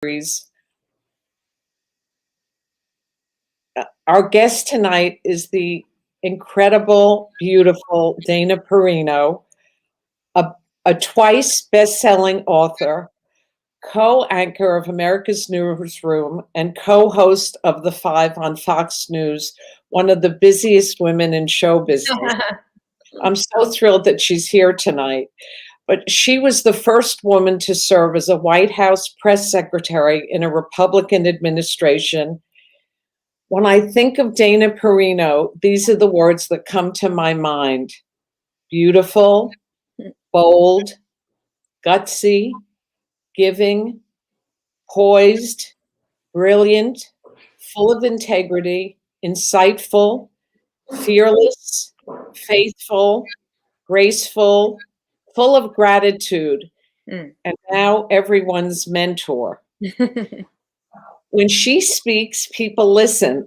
series. Our guest tonight is the incredible, beautiful Dana Perino, a twice best-selling author, co-anchor of America's Newsroom, and co-host of The Five on Fox News, one of the busiest women in show business. I'm so thrilled that she's here tonight. But she was the first woman to serve as a White House press secretary in a Republican administration. When I think of Dana Perino, these are the words that come to my mind: beautiful, bold, gutsy, giving, poised, brilliant, full of integrity, insightful, fearless, faithful, graceful, full of gratitude, and now everyone's mentor. When she speaks, people listen.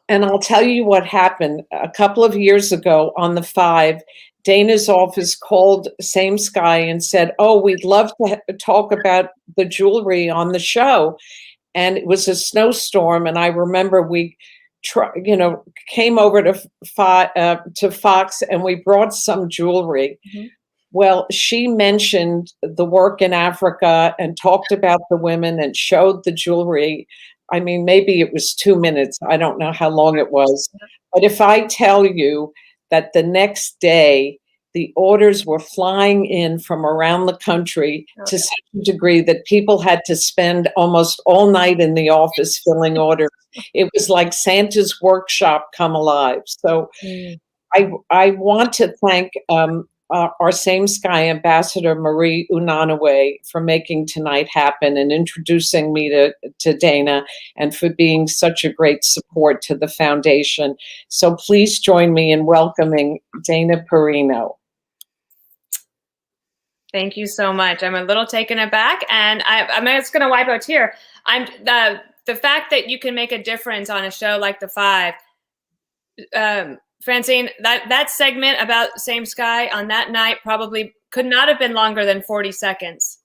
And I'll tell you what happened. A couple of years ago on The Five, Dana's office called Same Sky and said, "Oh, we'd love to talk about the jewelry on the show." And it was a snowstorm. And I remember we came over to Fox and we brought some jewelry. Mm-hmm. Well, she mentioned the work in Africa and talked about the women and showed the jewelry. I mean, maybe it was 2 minutes. I don't know how long it was. But if I tell you that the next day, the orders were flying in from around the country to such a degree that people had to spend almost all night in the office filling orders. It was like Santa's workshop come alive. So I want to thank our Same Sky ambassador, Marie Unanue, for making tonight happen and introducing me to Dana, and for being such a great support to the foundation. So please join me in welcoming Dana Perino. Thank you so much. I'm a little taken aback, and I'm just going to wipe a tear. The fact that you can make a difference on a show like The Five, Francine, that segment about Same Sky on that night probably could not have been longer than 40 seconds.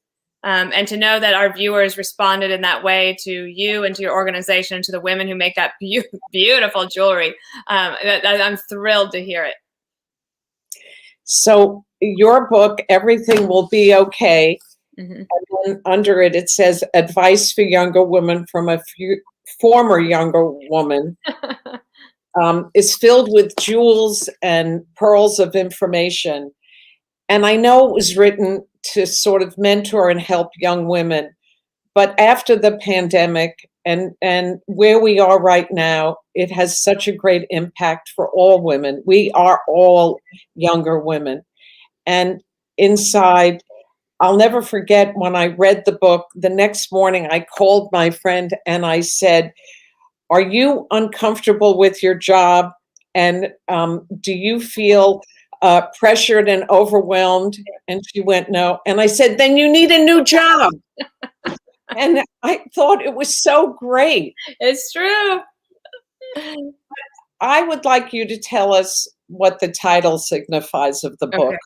And to know that our viewers responded in that way to you and to your organization and to the women who make that beautiful jewelry, I'm thrilled to hear it. So your book, Everything Will Be Okay, and then under it, it says advice for younger women from a former younger woman. Is filled with jewels and pearls of information. And I know it was written to sort of mentor and help young women. But after the pandemic and where we are right now, it has such a great impact for all women. We are all younger women. And inside, I'll never forget when I read the book, the next morning I called my friend and I said, "Are you uncomfortable with your job? And do you feel pressured and overwhelmed?" And she went, "No." And I said, "Then you need a new job." And I thought it was so great. It's true. I would like you to tell us what the title signifies of the book. Okay.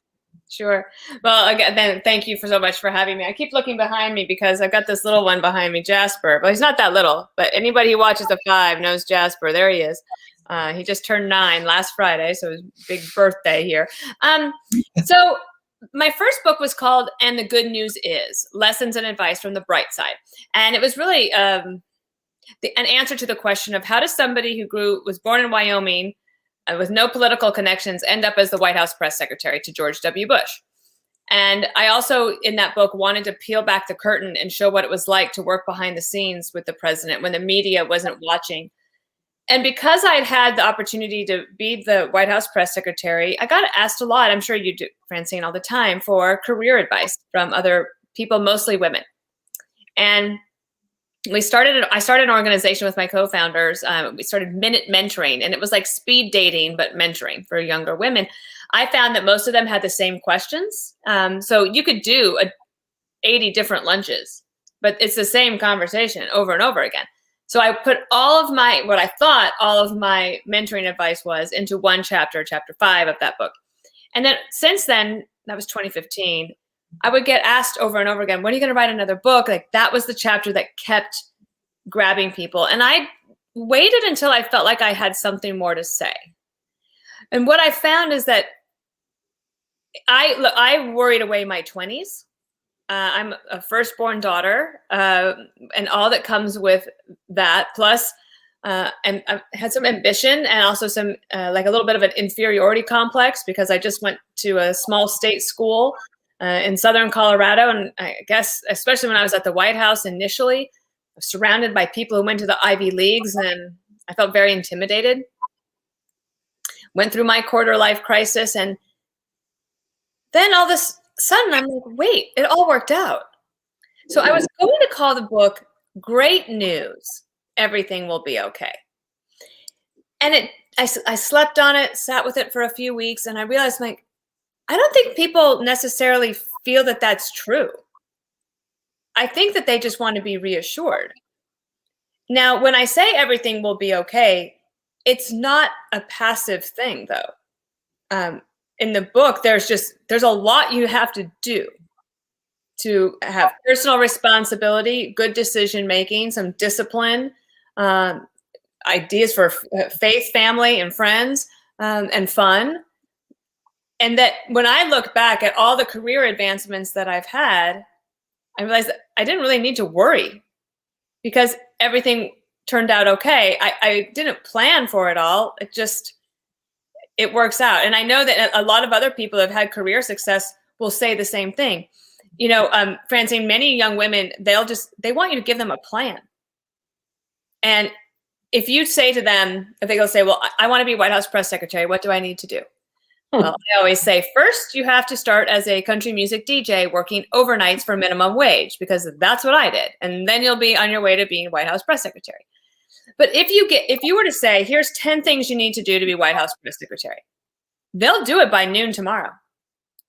Sure. Well, again, then thank you so much for having me. I keep looking behind me because I've got this little one behind me, Jasper. But he's not that little. But anybody who watches The Five knows Jasper. There he is. He just turned 9 last Friday, so it was a big birthday here. So my first book was called "And the Good News Is: Lessons and Advice from the Bright Side," and it was really an answer to the question of how does somebody who was born in Wyoming with no political connections end up as the White House press secretary to George W. Bush. And I also, in that book, wanted to peel back the curtain and show what it was like to work behind the scenes with the president when the media wasn't watching. And because I had had the opportunity to be the White House press secretary, I got asked a lot, I'm sure you do, Francine, all the time, for career advice from other people, mostly women. And I started an organization with my co-founders. We started Minute Mentoring, and it was like speed dating, but mentoring for younger women. I found that most of them had the same questions. So you could do 80 different lunches, but it's the same conversation over and over again. So I put what I thought all of my mentoring advice was into one chapter, chapter 5 of that book. And then since then, that was 2015, I would get asked over and over again, when are you going to write another book? Like that was the chapter that kept grabbing people. And I waited until I felt like I had something more to say. And what I found is that I worried away my 20s. I'm a firstborn daughter, and all that comes with that. Plus, and I had some ambition and also some like a little bit of an inferiority complex because I just went to a small state school in southern Colorado, and I guess especially when I was at the White House initially, I was surrounded by people who went to the Ivy Leagues, and I felt very intimidated. Went through my quarter life crisis, and then all this sudden I'm like, wait, it all worked out. So I was going to call the book Great News, Everything Will Be Okay. And I slept on it, sat with it for a few weeks, and I realized, like, I don't think people necessarily feel that that's true. I think that they just want to be reassured. Now, when I say everything will be okay, it's not a passive thing, though. In the book, there's a lot you have to do to have personal responsibility, good decision making, some discipline, ideas for faith, family, and friends, and fun. And that when I look back at all the career advancements that I've had, I realized that I didn't really need to worry because everything turned out okay. I didn't plan for it all. It works out. And I know that a lot of other people who have had career success will say the same thing. You know, Francine, many young women, they want you to give them a plan. And if you say to them, if they go say, well, I want to be White House press secretary, what do I need to do? Well, I always say, first, you have to start as a country music DJ working overnights for minimum wage, because that's what I did. And then you'll be on your way to being White House press secretary. But if you were to say, here's 10 things you need to do to be White House press secretary, they'll do it by noon tomorrow.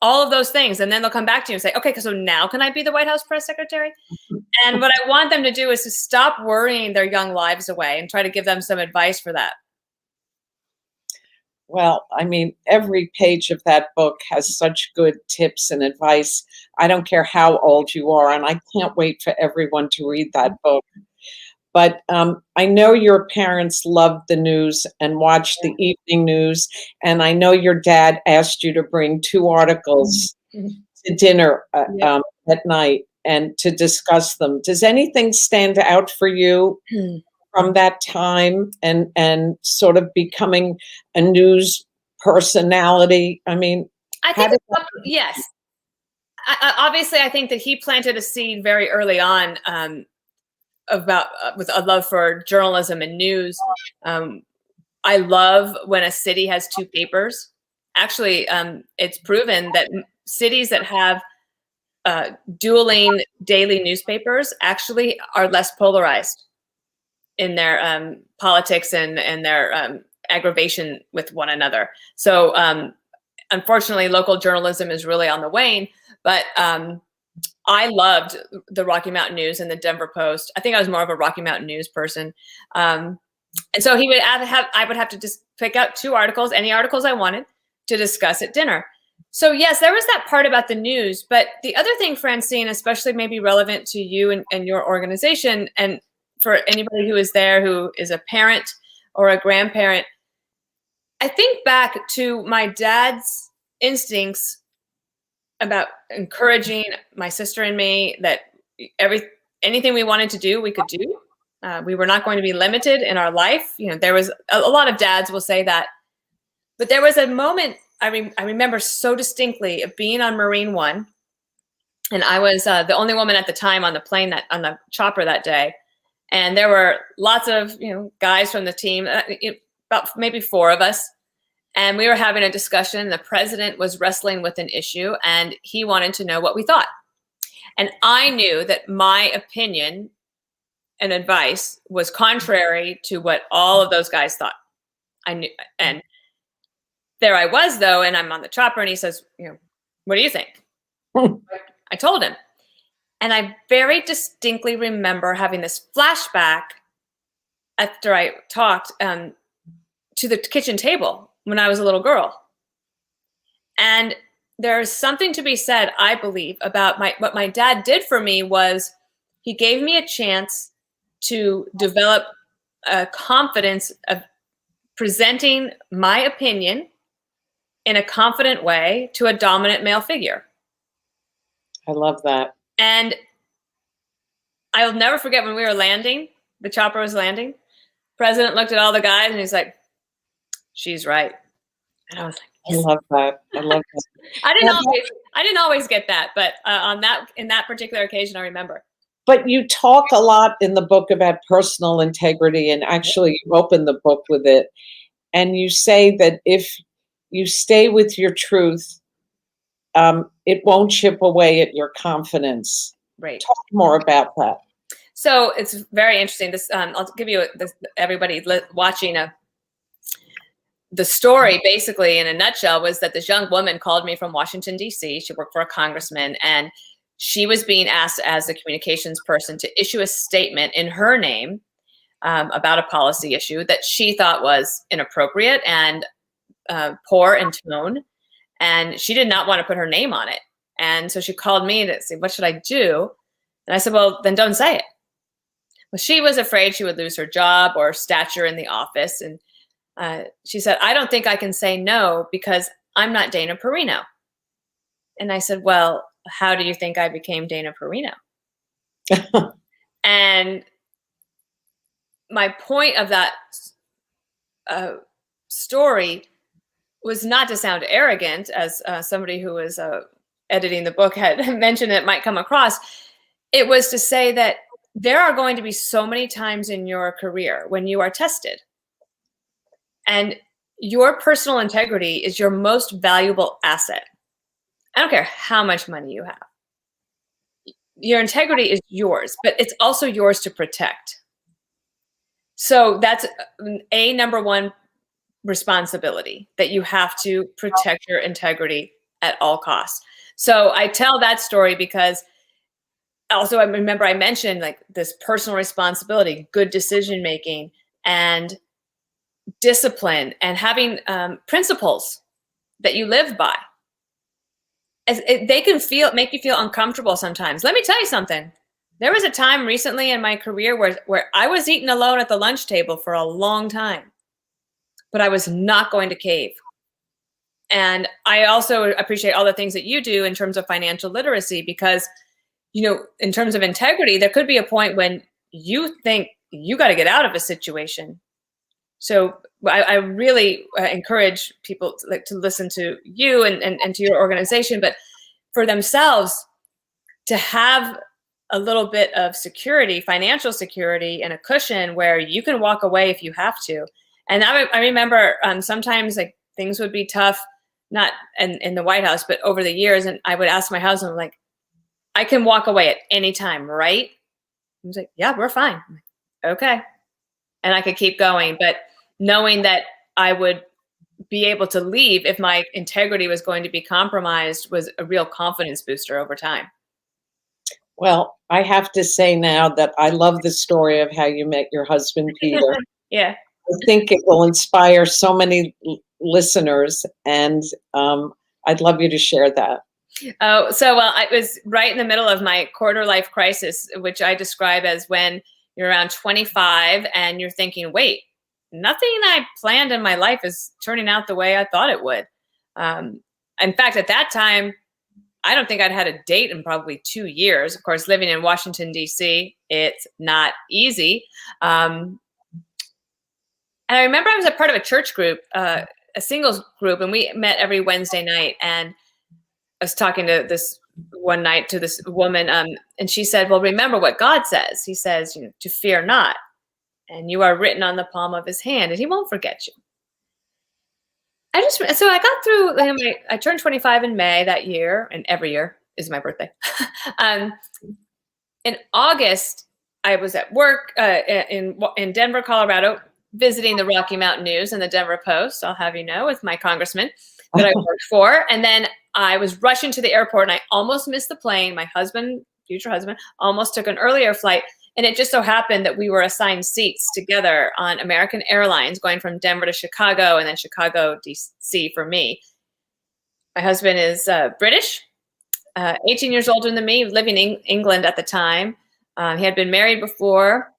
All of those things. And then they'll come back to you and say, okay, so now can I be the White House press secretary? And what I want them to do is to stop worrying their young lives away and try to give them some advice for that. Well, I mean, every page of that book has such good tips and advice. I don't care how old you are, and I can't wait for everyone to read that book. But I know your parents loved the news and watched the evening news, and I know your dad asked you to bring 2 articles to dinner at night and to discuss them. Does anything stand out for you from that time and sort of becoming a news personality? I mean, I think yes. Obviously, I think that he planted a seed very early on about with a love for journalism and news. I love when a city has 2 papers. Actually, it's proven that cities that have dueling daily newspapers actually are less polarized in their politics and their aggravation with one another. So unfortunately, local journalism is really on the wane, but I loved the Rocky Mountain News and the Denver Post. I think I was more of a Rocky Mountain News person. And so I would have to just pick out 2 articles, any articles I wanted to discuss at dinner. So yes, there was that part about the news, but the other thing, Francine, especially maybe relevant to you and your organization, and for anybody who is there who is a parent or a grandparent, I think back to my dad's instincts about encouraging my sister and me that anything we wanted to do, we could do. We were not going to be limited in our life. You know, there was a lot of dads will say that, but there was a moment I remember so distinctly of being on Marine One, and I was the only woman at the time on the plane on the chopper that day. And there were lots of, guys from the team, about maybe 4 of us. And we were having a discussion. The president was wrestling with an issue, and he wanted to know what we thought. And I knew that my opinion and advice was contrary to what all of those guys thought. I knew, and there I was, though, and I'm on the chopper, and he says, what do you think? I told him. And I very distinctly remember having this flashback after I talked to the kitchen table when I was a little girl. And there's something to be said, I believe, about what my dad did for me was he gave me a chance to develop a confidence of presenting my opinion in a confident way to a dominant male figure. I love that. And I'll never forget when we were landing, the chopper was landing. President looked at all the guys and he's like, "She's right." And I was like, yes. I love that. I love that. I didn't always get that, but in that particular occasion, I remember. But you talk a lot in the book about personal integrity, and actually you open the book with it. And you say that if you stay with your truth, it won't chip away at your confidence. Right. Talk more about that. So it's very interesting. This I'll give you everybody watching the story. Basically, in a nutshell, was that this young woman called me from Washington D.C. She worked for a congressman, and she was being asked as the communications person to issue a statement in her name about a policy issue that she thought was inappropriate and poor in tone, and she did not want to put her name on it. And so she called me to say, "What should I do?" And I said, "Well, then don't say it." Well, she was afraid she would lose her job or stature in the office. And she said, "I don't think I can say no because I'm not Dana Perino." And I said, "Well, how do you think I became Dana Perino?" And my point of that story was not to sound arrogant, as somebody who was editing the book had mentioned it might come across. It was to say that there are going to be so many times in your career when you are tested. And your personal integrity is your most valuable asset. I don't care how much money you have. Your integrity is yours, but it's also yours to protect. So that's a number one responsibility, that you have to protect your integrity at all costs. So I tell that story because also I remember I mentioned like this personal responsibility, good decision making, and discipline, and having principles that you live by. They can make you feel uncomfortable sometimes. Let me tell you something. There was a time recently in my career where I was eating alone at the lunch table for a long time, but I was not going to cave. And I also appreciate all the things that you do in terms of financial literacy, because, in terms of integrity, there could be a point when you think you got to get out of a situation. So I really encourage people to listen to you and to your organization, but for themselves to have a little bit of security, financial security, and a cushion where you can walk away if you have to. And I remember sometimes like things would be tough, not in the White House, but over the years. And I would ask my husband, like, "I can walk away at any time, right?" He was like, "Yeah, we're fine." I'm like, "Okay." And I could keep going. But knowing that I would be able to leave if my integrity was going to be compromised was a real confidence booster over time. Well, I have to say now that I love the story of how you met your husband, Peter. Yeah. I think it will inspire so many listeners, and I'd love you to share that. Oh, so well, I was right in the middle of my quarter life crisis, which I describe as when you're around 25 and you're thinking, wait, nothing I planned in my life is turning out the way I thought it would. In fact, at that time, I don't think I'd had a date in probably 2 years. Of course, living in Washington, D.C., it's not easy. And I remember I was a part of a church group, a singles group, and we met every Wednesday night. And I was talking to this one night to this woman, and she said, "Well, remember what God says. He says, to fear not, and you are written on the palm of his hand, and he won't forget you." So I got through, I turned 25 in May that year, and every year is my birthday. In August, I was at work in Denver, Colorado, visiting the Rocky Mountain News and the Denver Post, I'll have you know, with my congressman that I worked for. And then I was rushing to the airport and I almost missed the plane. My future husband, almost took an earlier flight. And it just so happened that we were assigned seats together on American Airlines going from Denver to Chicago and then Chicago, DC for me. My husband is British, 18 years older than me, living in England at the time. He had been married before.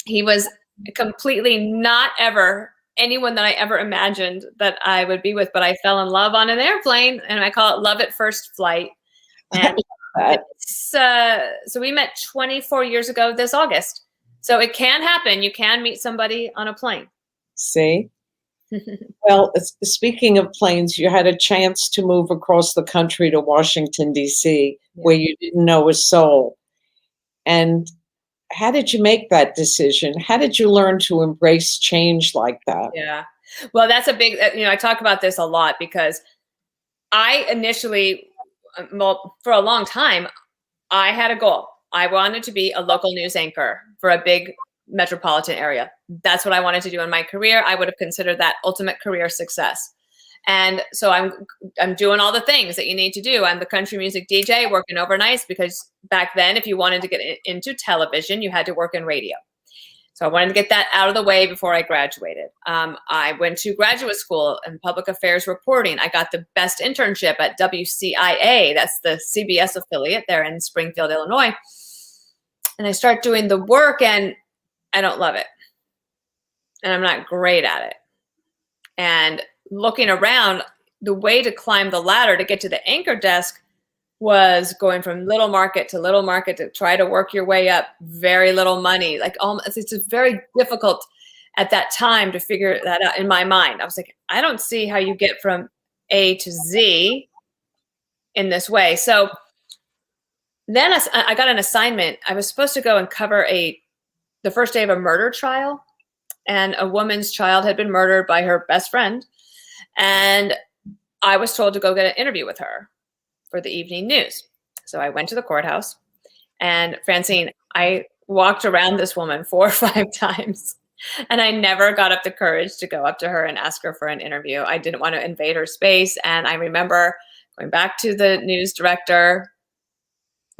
He was completely not ever anyone that I ever imagined that I would be with, but I fell in love on an airplane, and I call it love at first flight. And so we met 24 years ago this August. So it can happen. You can meet somebody on a plane. See? Well, speaking of planes, you had a chance to move across the country to Washington, D.C., where you didn't know a soul. And how did you make that decision? How did you learn to embrace change like that? Yeah. Well, that's a big, I talk about this a lot because I initially, for a long time, I had a goal. I wanted to be a local news anchor for a big metropolitan area. That's what I wanted to do in my career. I would have considered that ultimate career success. And so I'm doing all the things that you need to do. I'm the country music DJ working overnights because back then, if you wanted to get into television, you had to work in radio. So I wanted to get that out of the way before I graduated. I went to graduate school in public affairs reporting. I got the best internship at WCIA. That's the CBS affiliate there in Springfield, Illinois. And I start doing the work and I don't love it. And I'm not great at it. And looking around, the way to climb the ladder to get to the anchor desk was going from little market to try to work your way up. Very little money. Like it's very difficult at that time to figure that out in my mind. I was like, I don't see how you get from A to Z in this way. So then I got an assignment. I was supposed to go and cover the first day of a murder trial, and a woman's child had been murdered by her best friend. And I was told to go get an interview with her for the evening news. So I went to the courthouse, and Francine, I walked around this woman 4 or 5 times, and I never got up the courage to go up to her and ask her for an interview. I didn't want to invade her space. And I remember going back to the news director,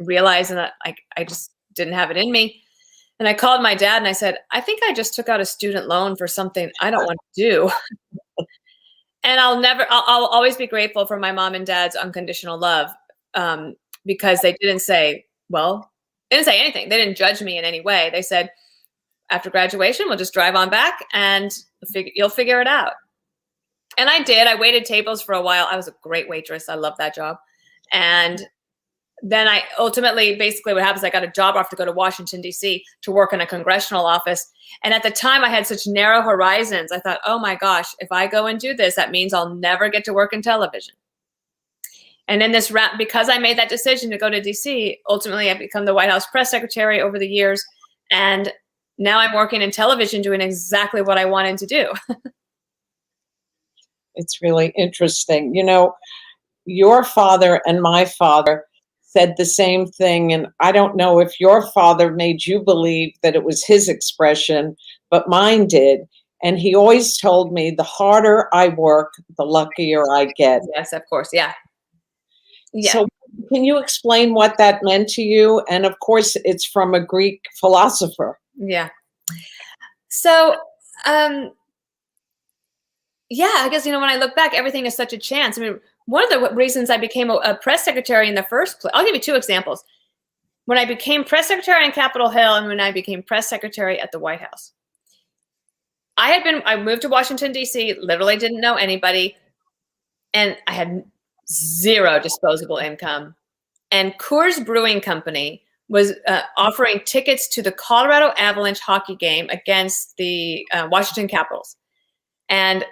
realizing that I just didn't have it in me. And I called my dad and I said, I think I just took out a student loan for something I don't want to do. And I'll always be grateful for my mom and dad's unconditional love, because they didn't say anything. They didn't judge me in any way. They said, after graduation, we'll just drive on back and you'll figure it out. And I did. I waited tables for a while. I was a great waitress. I loved that job. And then I ultimately, basically what happens, I got a job offer to go to Washington, D.C. to work in a congressional office. And at the time I had such narrow horizons. I thought, oh my gosh, if I go and do this, that means I'll never get to work in television. And in this because I made that decision to go to D.C., ultimately I've become the White House press secretary over the years. And now I'm working in television doing exactly what I wanted to do. It's really interesting. Your father and my father said the same thing. And I don't know if your father made you believe that it was his expression, but mine did. And he always told me, the harder I work, the luckier I get. Yes, of course. Yeah. So can you explain what that meant to you? And of course, it's from a Greek philosopher. Yeah. So, I guess, when I look back, everything is such a chance. I mean, one of the reasons I became a press secretary in the first place, I'll give you 2 examples. When I became press secretary in Capitol Hill and when I became press secretary at the White House. I moved to Washington, D.C., literally didn't know anybody, and I had 0 disposable income. And Coors Brewing Company was offering tickets to the Colorado Avalanche hockey game against the Washington Capitals. And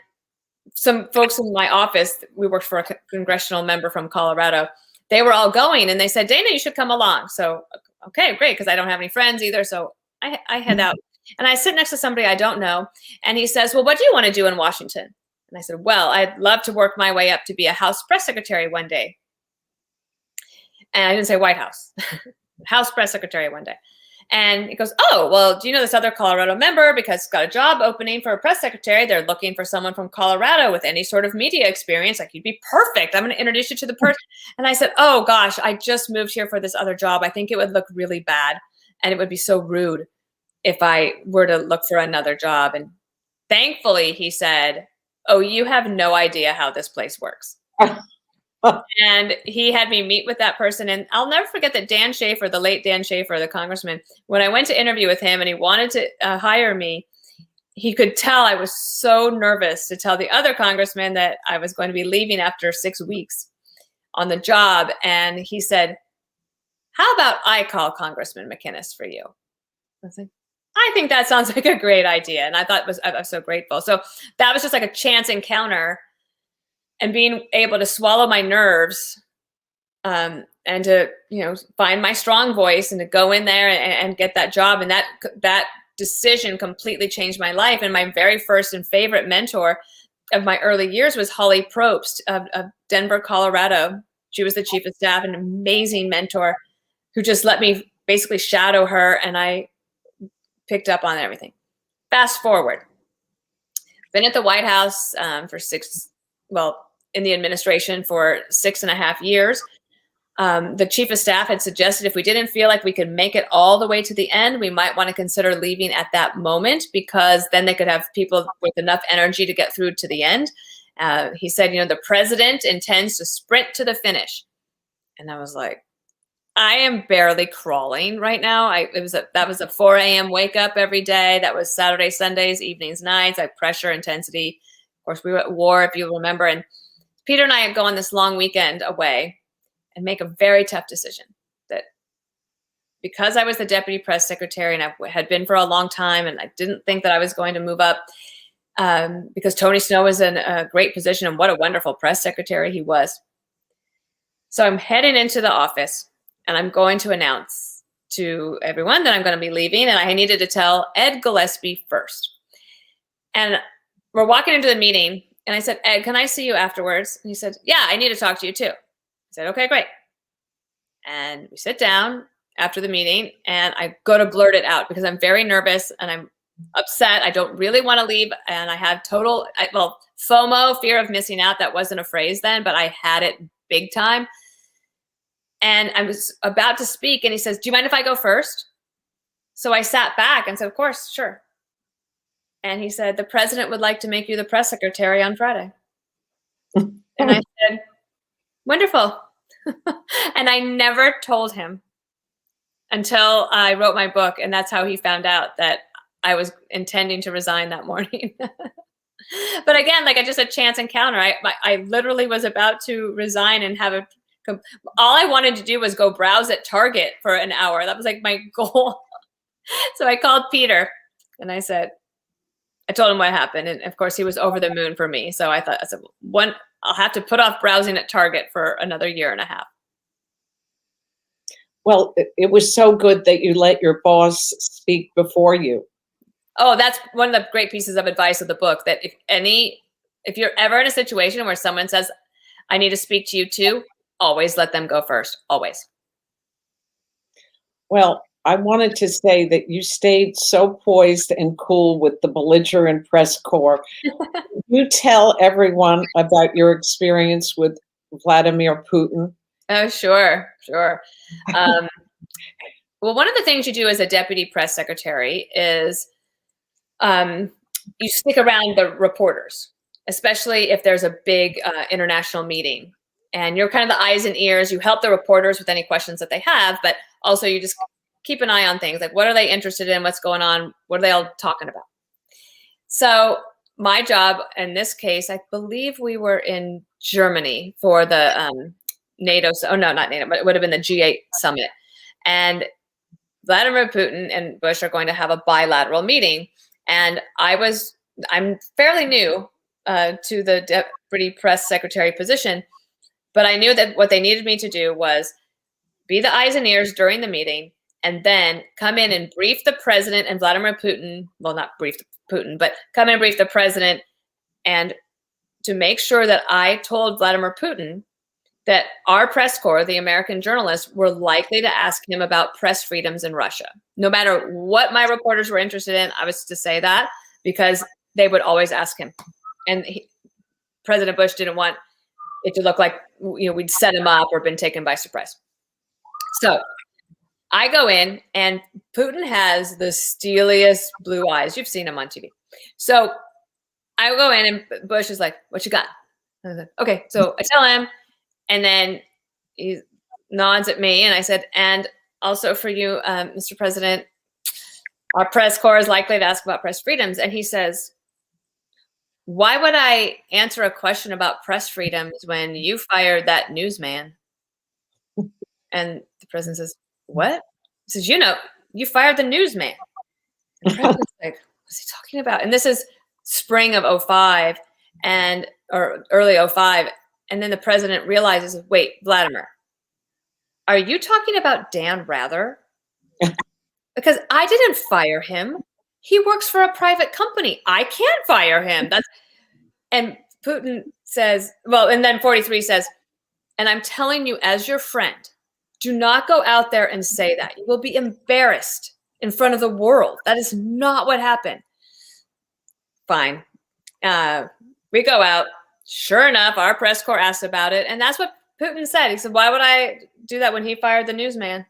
some folks in my office, we worked for a congressional member from Colorado, they were all going and they said, Dana, you should come along. So, okay, great, because I don't have any friends either. So I head out and I sit next to somebody I don't know. And he says, well, what do you want to do in Washington? And I said, well, I'd love to work my way up to be a House press secretary one day. And I didn't say White House, House press secretary one day. And he goes, oh, well, do you know this other Colorado member? Because it's got a job opening for a press secretary. They're looking for someone from Colorado with any sort of media experience. Like, you'd be perfect. I'm going to introduce you to the person. And I said, oh, gosh, I just moved here for this other job. I think it would look really bad. And it would be so rude if I were to look for another job. And thankfully, he said, oh, you have no idea how this place works. And he had me meet with that person. And I'll never forget that Dan Schaefer, the late Dan Schaefer, the congressman, when I went to interview with him and he wanted to hire me, he could tell I was so nervous to tell the other congressman that I was going to be leaving after 6 weeks on the job. And he said, how about I call Congressman McInnes for you? I was like, I think that sounds like a great idea. And I was so grateful. So that was just like a chance encounter, and being able to swallow my nerves, and to, find my strong voice and to go in there and get that job. And that decision completely changed my life. And my very first and favorite mentor of my early years was Holly Probst of Denver, Colorado. She was the chief of staff, an amazing mentor who just let me basically shadow her, and I picked up on everything. Fast forward. Been at the White House in the administration for 6.5 years. The chief of staff had suggested if we didn't feel like we could make it all the way to the end, we might want to consider leaving at that moment, because then they could have people with enough energy to get through to the end. He said, the president intends to sprint to the finish. And I was like, I am barely crawling right now. That was a 4 a.m. wake up every day. That was Saturdays, Sundays, evenings, nights. Pressure, intensity. Of course, we were at war, if you remember. And Peter and I would go on this long weekend away and make a very tough decision that, because I was the deputy press secretary and I had been for a long time, and I didn't think that I was going to move up, because Tony Snow was in a great position, and what a wonderful press secretary he was. So I'm heading into the office, and I'm going to announce to everyone that I'm going to be leaving, and I needed to tell Ed Gillespie first. And we're walking into the meeting, and I said, Ed, can I see you afterwards? And he said, yeah, I need to talk to you too. I said, okay, great. And we sit down after the meeting, and I go to blurt it out because I'm very nervous and I'm upset. I don't really want to leave, and I have total, FOMO, fear of missing out. That wasn't a phrase then, but I had it big time. And I was about to speak, and he says, do you mind if I go first? So I sat back and said, of course, sure. And he said, the president would like to make you the press secretary on Friday. And I said, wonderful. And I never told him until I wrote my book. And that's how he found out that I was intending to resign that morning. But again, like just a chance encounter. I literally was about to resign and have all I wanted to do was go browse at Target for an hour. That was like my goal. So I called Peter and I told him what happened. And of course he was over the moon for me. So I said, I'll have to put off browsing at Target for another 1.5 years. Well, it was so good that you let your boss speak before you. Oh, that's one of the great pieces of advice of the book, that if you're ever in a situation where someone says, I need to speak to you too, always let them go first, always. Well, I wanted to say that you stayed so poised and cool with the belligerent press corps. You tell everyone about your experience with Vladimir Putin. Oh, sure. Well, one of the things you do as a deputy press secretary is you stick around the reporters, especially if there's a big international meeting. And you're kind of the eyes and ears. You help the reporters with any questions that they have, but also you just keep an eye on things like, what are they interested in? What's going on? What are they all talking about? So my job in this case, I believe we were in Germany for the NATO. Oh, no, not NATO, but it would have been the G8 summit. And Vladimir Putin and Bush are going to have a bilateral meeting. And I'm fairly new to the deputy press secretary position, but I knew that what they needed me to do was be the eyes and ears during the meeting, and then come in and brief the president and Vladimir Putin. Well, not brief Putin, but come in and brief the president, and to make sure that I told Vladimir Putin that our press corps, the American journalists, were likely to ask him about press freedoms in Russia. No matter what my reporters were interested in, I was to say that, because they would always ask him. And President Bush didn't want it to look like we'd set him up or been taken by surprise. So I go in, and Putin has the steeliest blue eyes. You've seen him on TV. So I go in, and Bush is like, what you got? I was like, okay. So I tell him, And then he nods at me, and I said, and also for you, Mr. President, our press corps is likely to ask about press freedoms. And he says, why would I answer a question about press freedoms when you fired that newsman? And the president says, what? He says, you fired the newsman. And the president's like, what's he talking about? And this is spring of 05 or early 05. And then the president realizes, wait, Vladimir, are you talking about Dan Rather? Because I didn't fire him. He works for a private company. I can't fire him. And Putin says, and then 43 says, and I'm telling you as your friend, do not go out there and say that. You will be embarrassed in front of the world. That is not what happened. Fine. We go out. Sure enough, our press corps asked about it. And that's what Putin said. He said, why would I do that when he fired the newsman?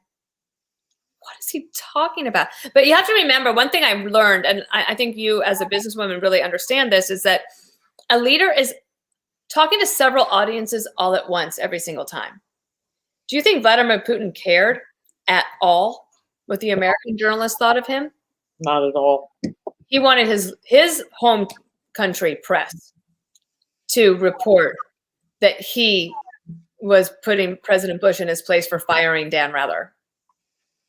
What is he talking about? But you have to remember, one thing I've learned, and I think you as a businesswoman really understand this, is that a leader is talking to several audiences all at once every single time. Do you think Vladimir Putin cared at all what the American journalists thought of him? Not at all. He wanted his home country press to report that he was putting President Bush in his place for firing Dan Rather.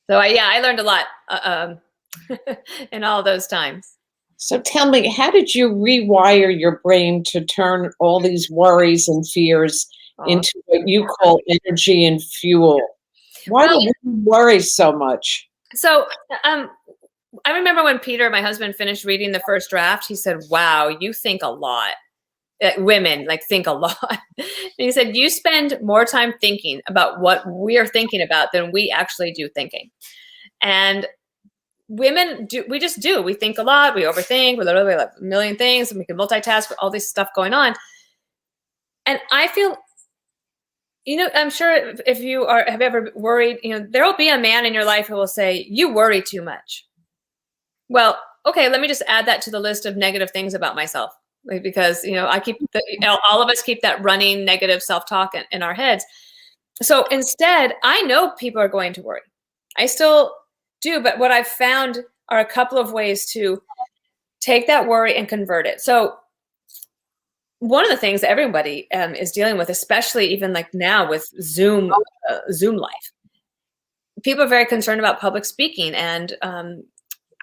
So I learned a lot in all those times. So tell me, how did you rewire your brain to turn all these worries and fears into what you call energy and fuel? Why do we worry so much? So I remember when Peter, my husband, finished reading the first draft, he said, wow, you think a lot. Women think a lot. And he said, you spend more time thinking about what we're thinking about than we actually do thinking. And women we just do. We think a lot. We overthink. We literally have a million things, and we can multitask with all this stuff going on. And I feel, I'm sure if you have ever worried, there will be a man in your life who will say, you worry too much. Well, okay, let me just add that to the list of negative things about myself. Because I keep all of us keep that running negative self-talk in our heads. So instead, I know people are going to worry. I still do, but what I've found are a couple of ways to take that worry and convert it. So one of the things that everybody is dealing with, especially even now with Zoom life, people are very concerned about public speaking and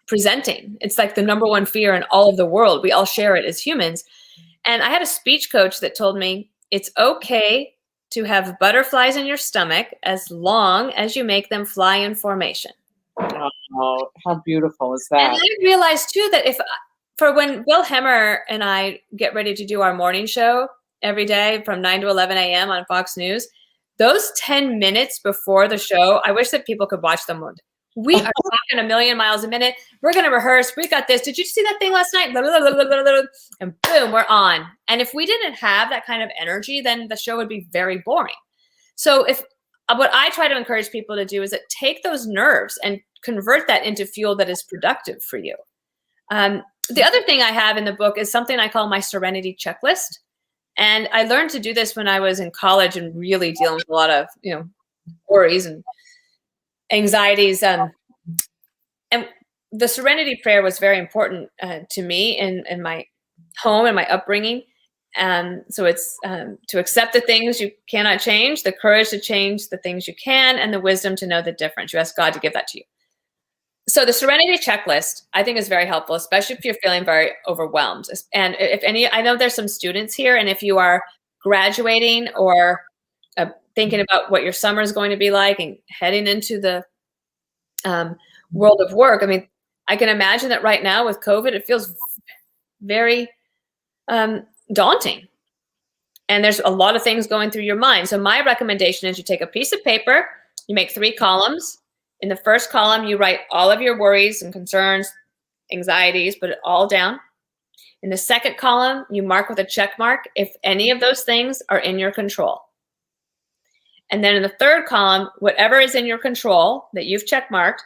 presenting. It's like the number one fear in all of the world. We all share it as humans. And I had a speech coach that told me it's okay to have butterflies in your stomach as long as you make them fly in formation. Oh, how beautiful is that? And I realized too that when Bill Hemmer and I get ready to do our morning show every day from 9 to 11 a.m. on Fox News, those 10 minutes before the show, I wish that people could watch them. We are talking a million miles a minute. We're going to rehearse. We got this. Did you see that thing last night? And boom, we're on. And if we didn't have that kind of energy, then the show would be very boring. So what I try to encourage people to do is that take those nerves and convert that into fuel that is productive for you. The other thing I have in the book is something I call my Serenity Checklist. And I learned to do this when I was in college and really dealing with a lot of, worries and anxieties. And the Serenity Prayer was very important to me in my home and my upbringing. So it's to accept the things you cannot change, the courage to change the things you can, and the wisdom to know the difference. You ask God to give that to you. So the Serenity Checklist, I think, is very helpful, especially if you're feeling very overwhelmed. And I know there's some students here, and if you are graduating or thinking about what your summer is going to be like and heading into the world of work, I can imagine that right now with COVID, it feels very daunting. And there's a lot of things going through your mind. So my recommendation is you take a piece of paper, you make 3 columns. In the first column, you write all of your worries and concerns, anxieties, put it all down. In the second column, you mark with a check mark if any of those things are in your control. And then in the third column, whatever is in your control that you've check marked,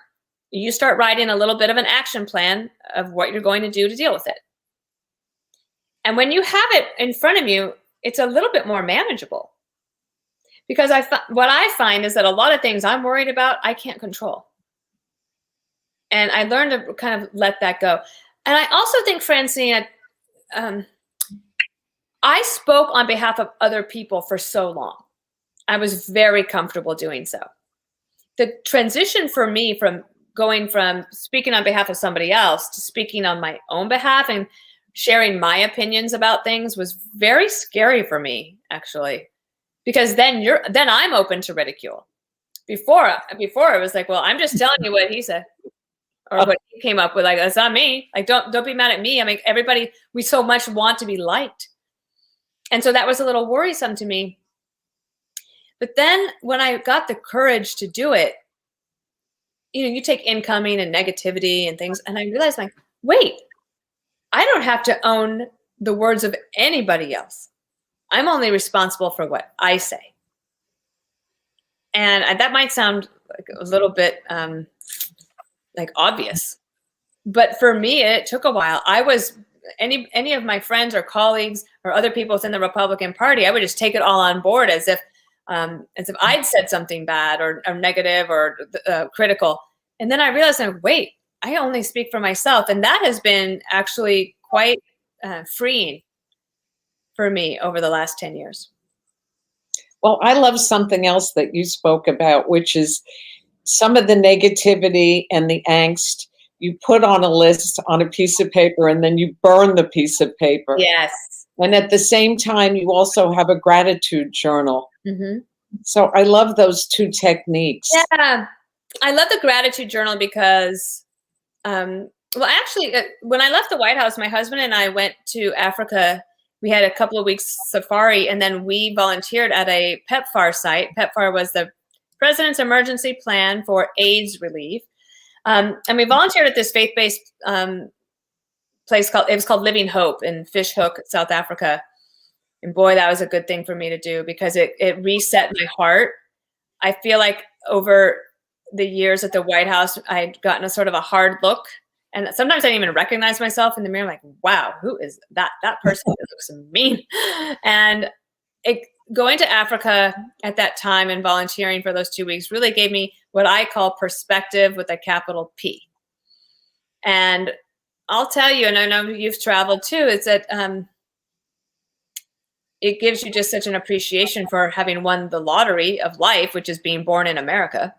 you start writing a little bit of an action plan of what you're going to do to deal with it. And when you have it in front of you, it's a little bit more manageable. Because what I find is that a lot of things I'm worried about, I can't control. And I learned to kind of let that go. And I also think, Francine, I spoke on behalf of other people for so long. I was very comfortable doing so. The transition for me from going from speaking on behalf of somebody else to speaking on my own behalf and sharing my opinions about things was very scary for me, actually, because then I'm open to ridicule. Before it was like, well, I'm just telling you what he said or what he came up with. Like, that's not me. Like, don't be mad at me. I mean, everybody, we so much want to be liked. And so that was a little worrisome to me. But then when I got the courage to do it, you take incoming and negativity and things, and I realized, like, wait, I don't have to own the words of anybody else. I'm only responsible for what I say. And that might sound like a little bit like obvious, but for me, it took a while. I was any of my friends or colleagues or other people within the Republican Party, I would just take it all on board as if I'd said something bad or negative or critical. And then I realized, wait, I only speak for myself. And that has been actually quite freeing for me over the last 10 years. Well, I love something else that you spoke about, which is some of the negativity and the angst you put on a list on a piece of paper, and then you burn the piece of paper. Yes. And at the same time, you also have a gratitude journal. Mm-hmm. So I love those two techniques. Yeah. I love the gratitude journal because, well, actually, when I left the White House, my husband and I went to Africa. We had a couple of weeks safari, and then we volunteered at a PEPFAR site. PEPFAR was the President's Emergency Plan for AIDS Relief. And we volunteered at this faith-based place called Living Hope in Fish Hoek, South Africa. And boy, that was a good thing for me to do because it reset my heart. I feel like over the years at the White House, I'd gotten a sort of a hard look. And sometimes I didn't even recognize myself in the mirror. I'm like, wow, who is that? That person looks mean. And going to Africa at that time and volunteering for those 2 weeks really gave me what I call perspective with a capital P. And I'll tell you, and I know you've traveled too, it's that it gives you just such an appreciation for having won the lottery of life, which is being born in America.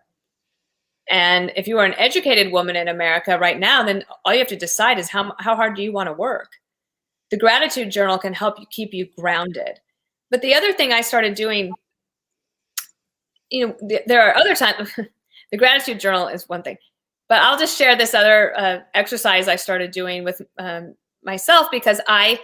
And if you are an educated woman in America right now, then all you have to decide is how hard do you want to work? The gratitude journal can help you keep you grounded. But the other thing I started doing, there are other times, the gratitude journal is one thing, but I'll just share this other exercise I started doing with myself because I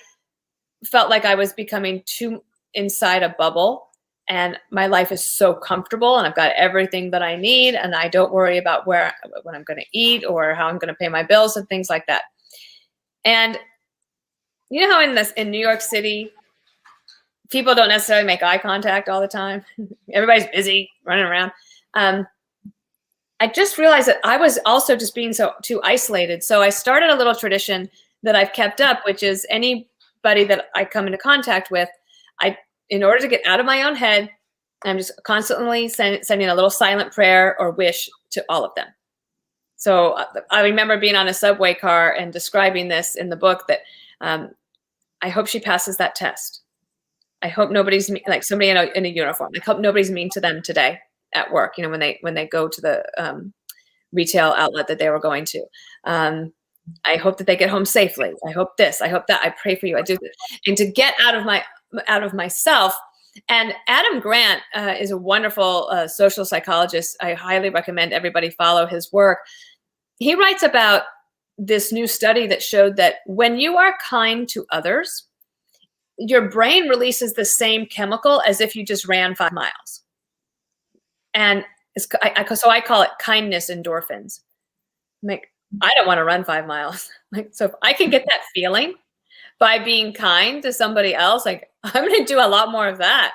felt like I was becoming too inside a bubble. And my life is so comfortable and I've got everything that I need. And I don't worry about what I'm going to eat or how I'm going to pay my bills and things like that. And you know how in New York City, people don't necessarily make eye contact all the time. Everybody's busy running around. I just realized that I was also just being too isolated. So I started a little tradition that I've kept up, which is anybody that I come into contact with, in order to get out of my own head, I'm just constantly sending a little silent prayer or wish to all of them. So I remember being on a subway car and describing this in the book that I hope she passes that test. I hope nobody's like somebody in a uniform. I hope nobody's mean to them today at work. When they go to the retail outlet that they were going to. I hope that they get home safely. I hope this. I hope that. I pray for you. I do this. And to get out of myself. And Adam Grant is a wonderful social psychologist. I highly recommend everybody follow his work. He writes about this new study that showed that when you are kind to others, your brain releases the same chemical as if you just ran 5 miles. And so I call it kindness endorphins. Like, I don't want to run 5 miles. So if I can get that feeling by being kind to somebody else, like I'm going to do a lot more of that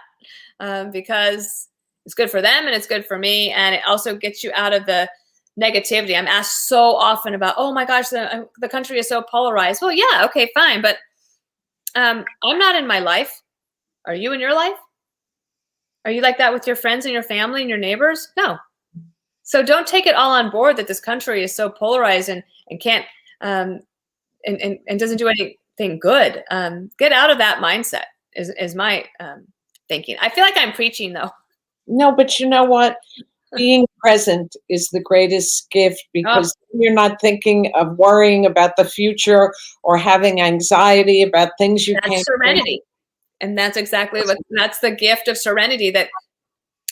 because it's good for them and it's good for me. And it also gets you out of the negativity. I'm asked so often about, oh my gosh, the country is so polarized. Well, yeah, okay, fine. But I'm not in my life. Are you in your life? Are you like that with your friends and your family and your neighbors? No. So don't take it all on board that this country is so polarized and can't and doesn't do anything good. Get out of that mindset is my thinking. I feel like I'm preaching though. No, but you know what? Being present is the greatest gift because you're not thinking of worrying about the future or having anxiety about things you That's can't serenity. And that's exactly that's the gift of serenity, that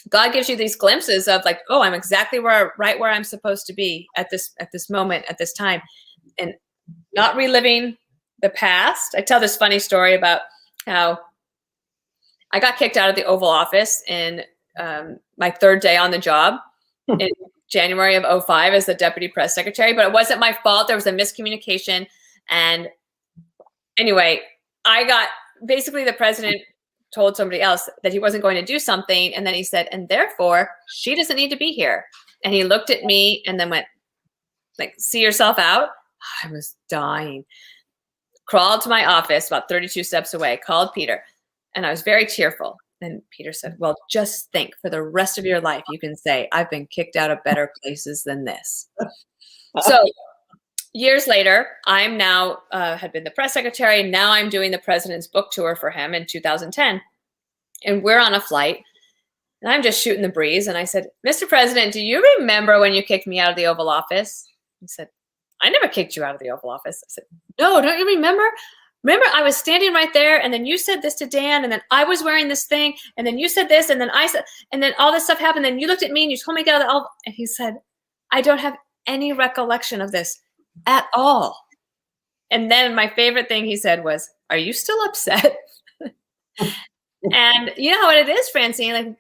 God gives you these glimpses of like, oh, I'm exactly right where I'm supposed to be at this moment, at this time, and not reliving the past. I tell this funny story about how I got kicked out of the Oval Office in my third day on the job in January of 2005 as the deputy press secretary, but it wasn't my fault. There was a miscommunication. And anyway, basically the president told somebody else that he wasn't going to do something. And then he said, and therefore she doesn't need to be here. And he looked at me and then went like, see yourself out. I was dying. Crawled to my office about 32 steps away, called Peter, and I was very tearful. And Peter said, well, just think for the rest of your life, you can say, I've been kicked out of better places than this. So years later, I'm now had been the press secretary. Now I'm doing the president's book tour for him in 2010. And we're on a flight and I'm just shooting the breeze. And I said, Mr. President, do you remember when you kicked me out of the Oval Office? He said, I never kicked you out of the Oval Office. I said, no, don't you remember? Remember, I was standing right there, and then you said this to Dan, and then I was wearing this thing, and then you said this, and then I said, and then all this stuff happened, and you looked at me, and you told me to get out of the Oval. And he said, I don't have any recollection of this at all. And then my favorite thing he said was, are you still upset? And you know how it is, Francine, like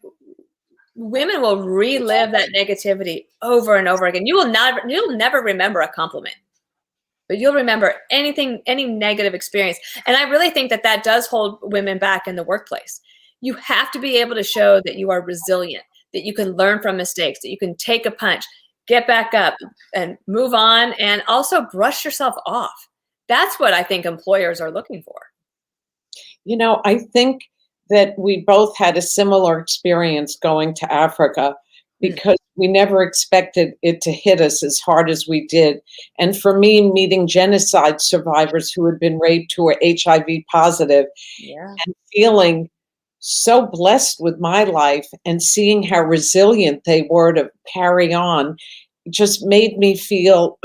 women will relive that negativity over and over again. You'll never remember a compliment, but you'll remember any negative experience. And I really think that does hold women back in the workplace. You have to be able to show that you are resilient, that you can learn from mistakes, that you can take a punch, get back up and move on, and also brush yourself off. That's what I think employers are looking for. You know, I think that we both had a similar experience going to Africa because we never expected it to hit us as hard as we did. And for me, meeting genocide survivors who had been raped, who were HIV positive, and feeling so blessed with my life and seeing how resilient they were to carry on just made me feel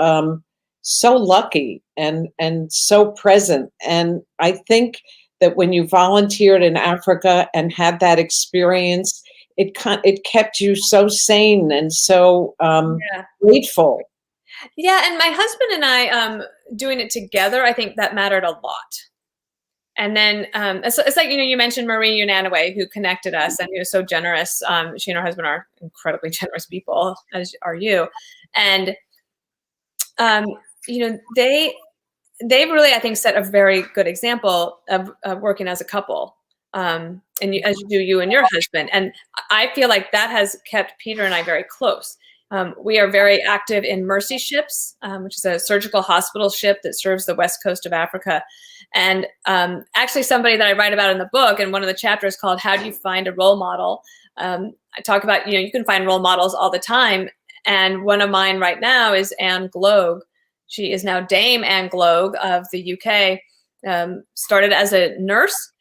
so lucky and so present. And I think that when you volunteered in Africa and had that experience, it kept you so sane and so grateful. Yeah, and my husband and I doing it together, I think that mattered a lot. And then it's like, you mentioned Marie Unanaway, who connected us and who was so generous. She and her husband are incredibly generous people, as are you. And, they really, I think, set a very good example of working as a couple. And as you and your husband. And I feel like that has kept Peter and I very close. We are very active in Mercy Ships, which is a surgical hospital ship that serves the west coast of Africa. And actually somebody that I write about in the book, and one of the chapters called How Do You Find a Role Model? I talk about, you can find role models all the time. And one of mine right now is Anne Gloag. She is now Dame Anne Gloag of the UK, started as a nurse,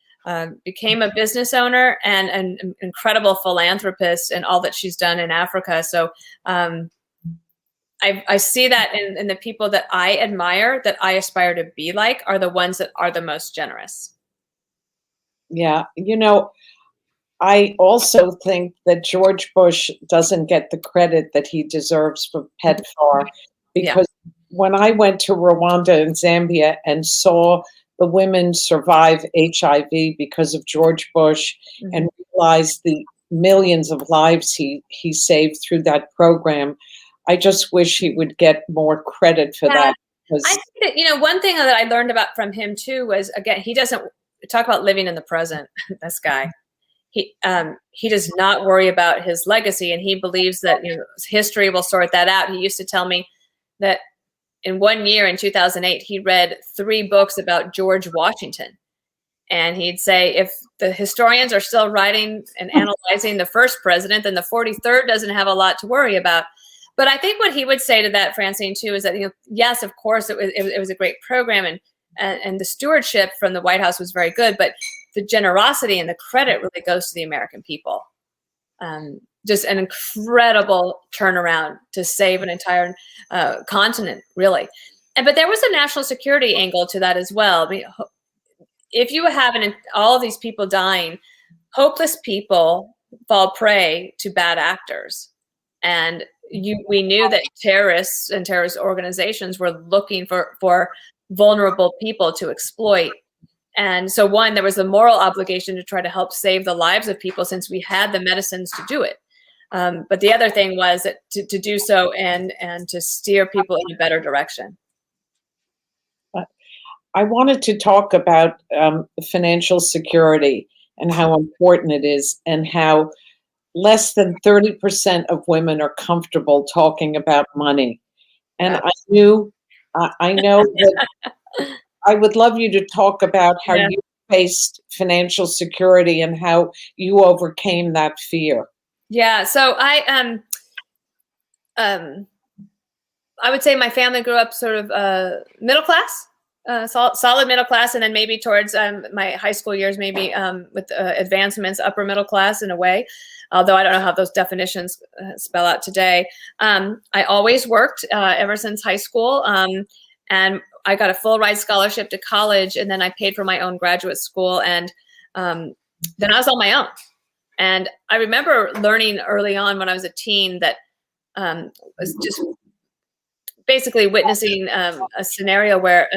became a business owner and an incredible philanthropist in all that she's done in Africa. So I see that in the people that I admire, that I aspire to be like, are the ones that are the most generous. Yeah. I also think that George Bush doesn't get the credit that he deserves for PEPFAR, because when I went to Rwanda and Zambia and saw the women survive HIV because of George Bush, and realized the millions of lives he saved through that program, I just wish he would get more credit for that. I think that, one thing that I learned about from him too was, again, he doesn't talk about living in the present. This guy, he does not worry about his legacy, and he believes that history will sort that out. He used to tell me that in 1 year, in 2008, he read 3 books about George Washington. And he'd say, if the historians are still writing and analyzing the first president, then the 43rd doesn't have a lot to worry about. But I think what he would say to that, Francine, too, is that, yes, of course, it was a great program, and the stewardship from the White House was very good, but the generosity and the credit really goes to the American people. Just an incredible turnaround to save an entire continent, really. But there was a national security angle to that as well. I mean, if you have all of these people dying, hopeless people fall prey to bad actors. And we knew that terrorists and terrorist organizations were looking for vulnerable people to exploit. And so, one, there was a moral obligation to try to help save the lives of people since we had the medicines to do it. But the other thing was that to do so and to steer people in a better direction. I wanted to talk about financial security and how important it is, and how less than 30% of women are comfortable talking about money. And I know that I would love you to talk about how you faced financial security and how you overcame that fear. Yeah, so I would say my family grew up sort of middle class, solid middle class, and then maybe towards my high school years, maybe with advancements, upper middle class in a way. Although I don't know how those definitions spell out today. I always worked ever since high school, and I got a full ride scholarship to college, and then I paid for my own graduate school, and then I was on my own. And I remember learning early on when I was a teen that was just basically witnessing a scenario where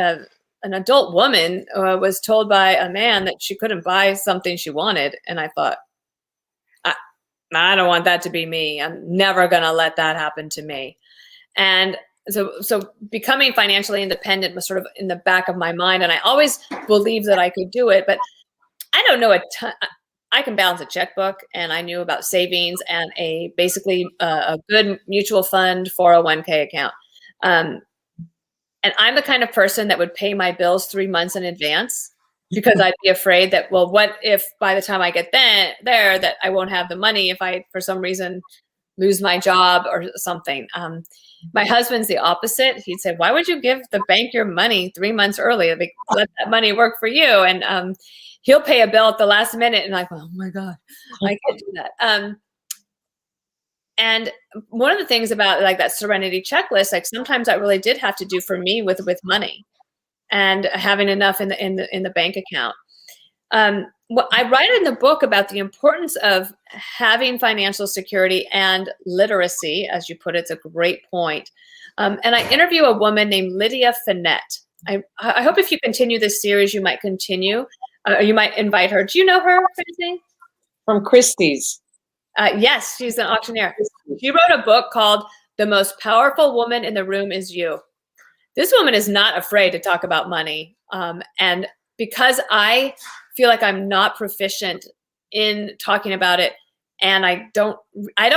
an adult woman was told by a man that she couldn't buy something she wanted. And I thought, I don't want that to be me. I'm never going to let that happen to me. And so becoming financially independent was sort of in the back of my mind. And I always believed that I could do it, but I don't know a ton. I can balance a checkbook, and I knew about savings and basically a good mutual fund 401k account. And I'm the kind of person that would pay my bills 3 months in advance, because I'd be afraid that, well, what if by the time I get there that I won't have the money if I, for some reason, lose my job or something. My husband's the opposite. He'd say, why would you give the bank your money 3 months early? Let that money work for you. And he'll pay a bill at the last minute, and like, oh my God, I can't do that. And one of the things about like that Serenity Checklist, like sometimes I really did have to do for me with money and having enough in the bank account. What I write in the book about the importance of having financial security and literacy, as you put it, it's a great point. And I interview a woman named Lydia Finette. I hope if you continue this series, you might continue. You might invite her. Do you know her, Francine? From Christie's. Yes, she's an auctioneer. She wrote a book called The Most Powerful Woman in the Room Is You. This woman is not afraid to talk about money. And because I feel like I'm not proficient in talking about it, and I don't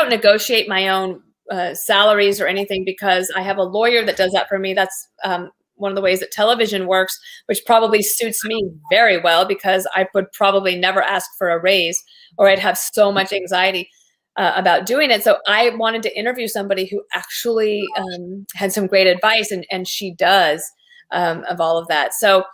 negotiate my own salaries or anything, because I have a lawyer that does that for me. That's one of the ways that television works, which probably suits me very well, because I would probably never ask for a raise, or I'd have so much anxiety about doing it. So I wanted to interview somebody who actually had some great advice, and she does, of all of that. So,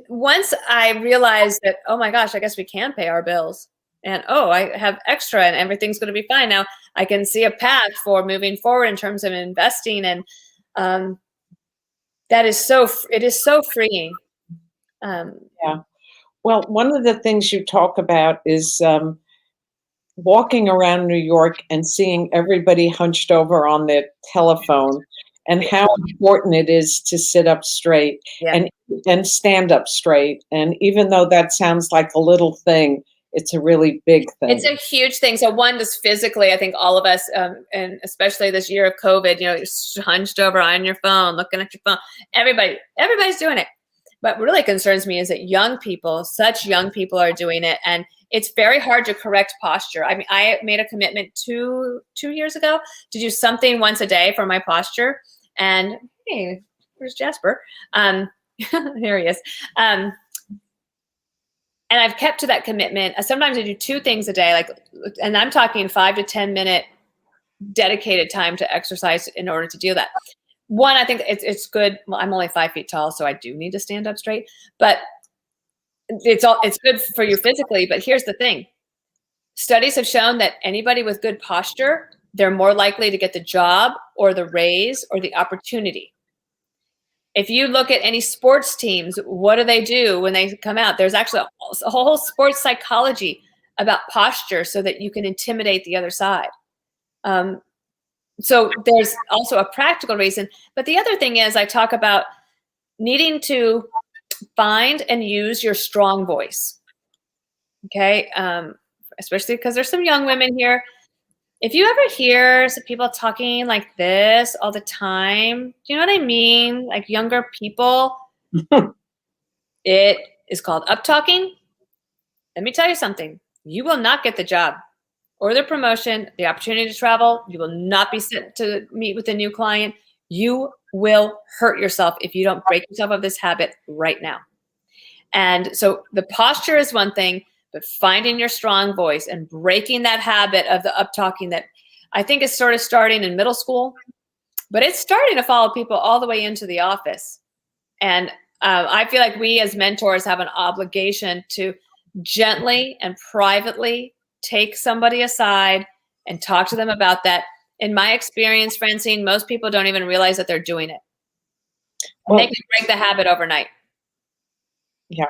once I realized that, oh my gosh, I guess we can pay our bills, and I have extra and everything's going to be fine. Now I can see a path for moving forward in terms of investing, and it is so freeing. Yeah. Well, one of the things you talk about is walking around New York and seeing everybody hunched over on their telephone, and how important it is to sit up straight and stand up straight. And even though that sounds like a little thing, it's a really big thing. It's a huge thing. So one, just physically, I think all of us, and especially this year of COVID, you're hunched over on your phone, looking at your phone. Everybody's doing it. What really concerns me is that such young people are doing it. And it's very hard to correct posture. I mean, I made a commitment 2 years ago to do something once a day for my posture. And hey, where's Jasper? Here he is. And I've kept to that commitment. Sometimes I do 2 things a day, and I'm talking 5 to 10 minute dedicated time to exercise in order to do that. One, I think it's good. Well, I'm only 5 feet tall, so I do need to stand up straight, but it's good for you physically. But here's the thing. Studies have shown that anybody with good posture, they're more likely to get the job or the raise or the opportunity. If you look at any sports teams, what do they do when they come out? There's actually a whole sports psychology about posture so that you can intimidate the other side. So there's also a practical reason. But the other thing is I talk about needing to find and use your strong voice. Okay. Especially because there's some young women here. If you ever hear some people talking like this all the time, do you know what I mean? Like younger people, it is called up talking. Let me tell you something. You will not get the job or the promotion, the opportunity to travel. You will not be sent to meet with a new client. You will hurt yourself if you don't break yourself of this habit right now. And so the posture is one thing, but finding your strong voice and breaking that habit of the up talking that I think is sort of starting in middle school, but it's starting to follow people all the way into the office. And I feel like we as mentors have an obligation to gently and privately take somebody aside and talk to them about that. In my experience, Francine, most people don't even realize that they're doing it. Well, they can break the habit overnight. Yeah,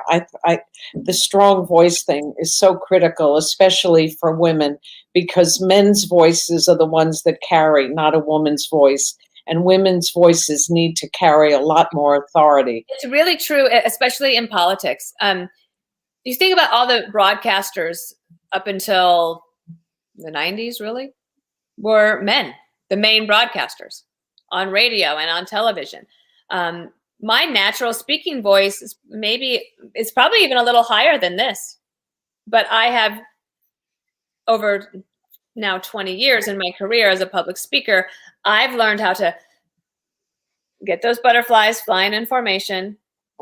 the strong voice thing is so critical, especially for women, because men's voices are the ones that carry, not a woman's voice. And women's voices need to carry a lot more authority. It's really true, especially in politics. You think about all the broadcasters up until the 90s, really, were men, the main broadcasters on radio and on television. My natural speaking voice is probably even a little higher than this, but I have over now 20 years in my career as a public speaker, I've learned how to get those butterflies flying in formation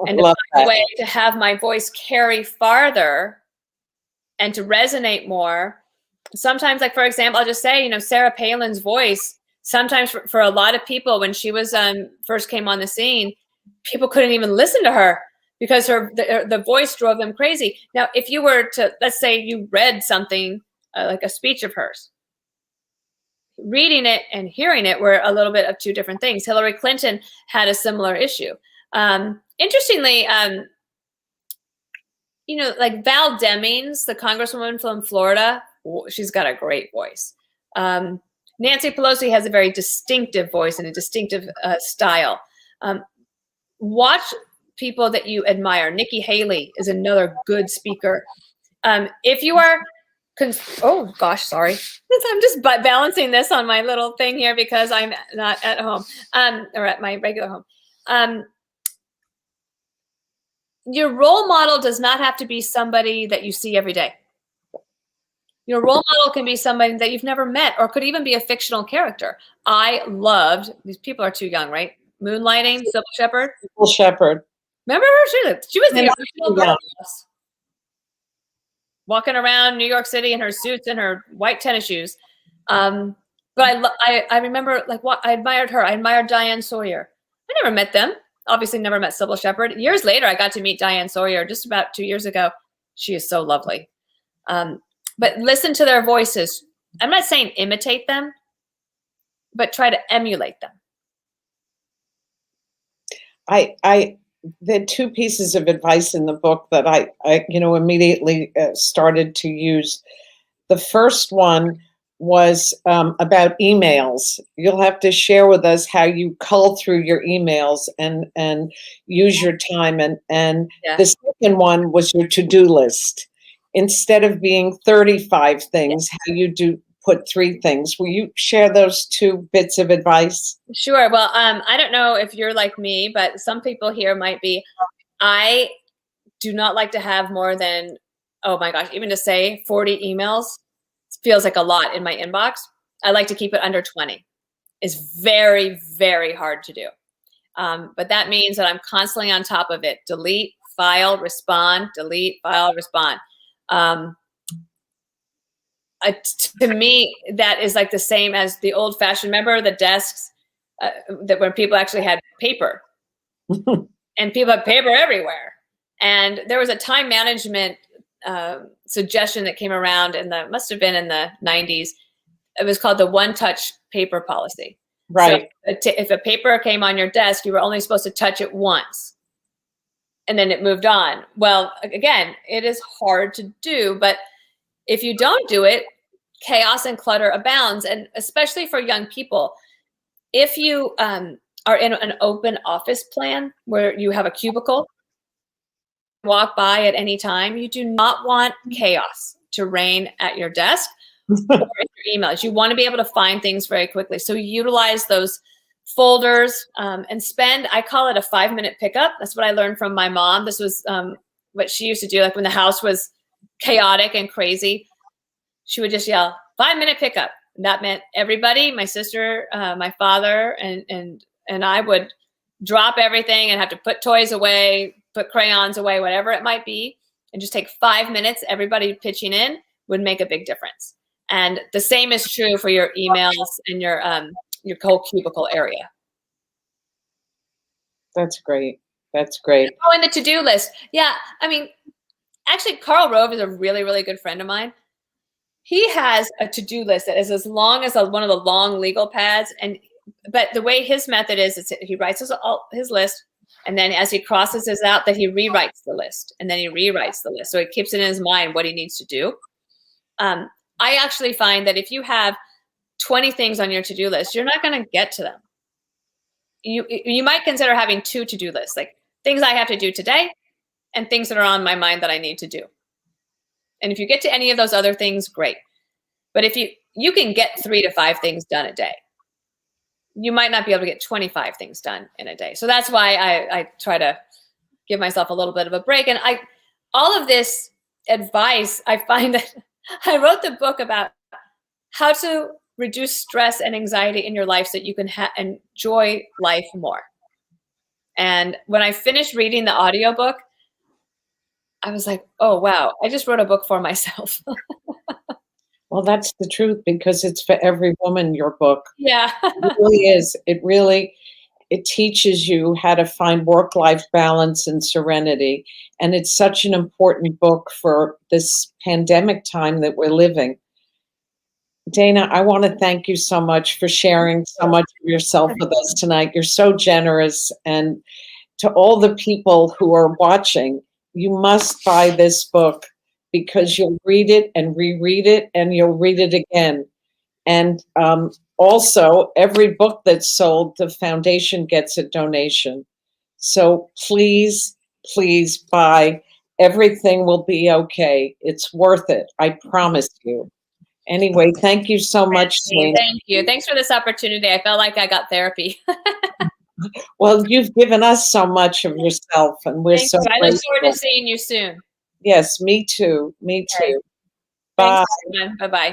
and to find a way to have my voice carry farther and to resonate more. Sometimes, like, for example, I'll just say, Sarah Palin's voice, sometimes for a lot of people when she was first came on the scene, people couldn't even listen to her because the voice drove them crazy. Now, if you were to, let's say you read something like a speech of hers, reading it and hearing it were a little bit of 2 different things. Hillary Clinton had a similar issue. Interestingly, like Val Demings, the congresswoman from Florida, she's got a great voice. Nancy Pelosi has a very distinctive voice and a distinctive style. Watch people that you admire. Nikki Haley is another good speaker. If you are, oh gosh, sorry. I'm just balancing this on my little thing here because I'm not at home or at my regular home. Your role model does not have to be somebody that you see every day. Your role model can be somebody that you've never met or could even be a fictional character. I loved, these people are too young, right? Moonlighting, Sybil Shepherd. Sybil Shepherd. Remember her? She was the original girl boss. Walking around New York City in her suits and her white tennis shoes. But I remember, like, what I admired her. I admired Diane Sawyer. I never met them. Obviously never met Sybil Shepherd. Years later, I got to meet Diane Sawyer just about 2 years ago. She is so lovely. But listen to their voices. I'm not saying imitate them, but try to emulate them. The 2 pieces of advice in the book that I immediately started to use. The first one was about emails. You'll have to share with us how you cull through your emails and use your time. And yeah. The second one was your to-do list. Instead of being 35 things, how you put 3 things. Will you share those 2 bits of advice? Sure. Well, I don't know if you're like me, but some people here might be. I do not like to have more than, oh my gosh, even to say 40 emails feels like a lot in my inbox. I like to keep it under 20. It's very, very hard to do. But that means that I'm constantly on top of it. Delete, file, respond, delete, file, respond. To me, that is like the same as the old fashioned, remember the desks that when people actually had paper and people had paper everywhere. And there was a time management suggestion that came around must have been in the 90s. It was called the one touch paper policy. Right. So if a paper came on your desk, you were only supposed to touch it once and then it moved on. Well, again, it is hard to do, but if you don't do it, chaos and clutter abounds. And especially for young people, if you are in an open office plan where you have a cubicle, walk by at any time, you do not want chaos to reign at your desk or in your emails. You want to be able to find things very quickly. So utilize those folders and I call it a 5-minute pickup. That's what I learned from my mom. This was what she used to do, like when the house was chaotic and crazy. She would just yell, 5-minute pickup. And that meant everybody, my sister, my father, and I would drop everything and have to put toys away, put crayons away, whatever it might be, and just take 5 minutes. Everybody pitching in would make a big difference. And the same is true for your emails and your whole cubicle area. That's great. That's great. Oh, and the to-do list. Yeah, I mean, actually, Carl Rove is a really, really good friend of mine. He has a to-do list that is as long as one of the long legal pads. But the way his method is he writes his list, and then as he crosses his out, that he rewrites the list, and then he rewrites the list. So it keeps it in his mind what he needs to do. I actually find that if you have 20 things on your to-do list, you're not going to get to them. You might consider having 2 to-do lists, like things I have to do today and things that are on my mind that I need to do. And if you get to any of those other things, great. But if you can get 3 to 5 things done a day, you might not be able to get 25 things done in a day. So that's why I try to give myself a little bit of a break. And all of this advice, I find that I wrote the book about how to reduce stress and anxiety in your life so that you can enjoy life more. And when I finished reading the audiobook, I was like, oh, wow, I just wrote a book for myself. Well, that's the truth, because it's for every woman, your book. Yeah. It really is. It teaches you how to find work-life balance and serenity. And it's such an important book for this pandemic time that we're living. Dana, I want to thank you so much for sharing so much of yourself with us tonight. You're so generous. And to all the people who are watching, you must buy this book, because you'll read it and reread it, and you'll read it again. And also, every book that's sold, the foundation gets a donation. So please, please buy. Everything will be okay. It's worth it. I promise you. Anyway, thank you so much, Dana. Thank you. Thanks for this opportunity. I felt like I got therapy. Well, you've given us so much of yourself, and we're so grateful. I look forward to seeing you soon. Yes, me too. Me too. Right. Bye. Bye-bye.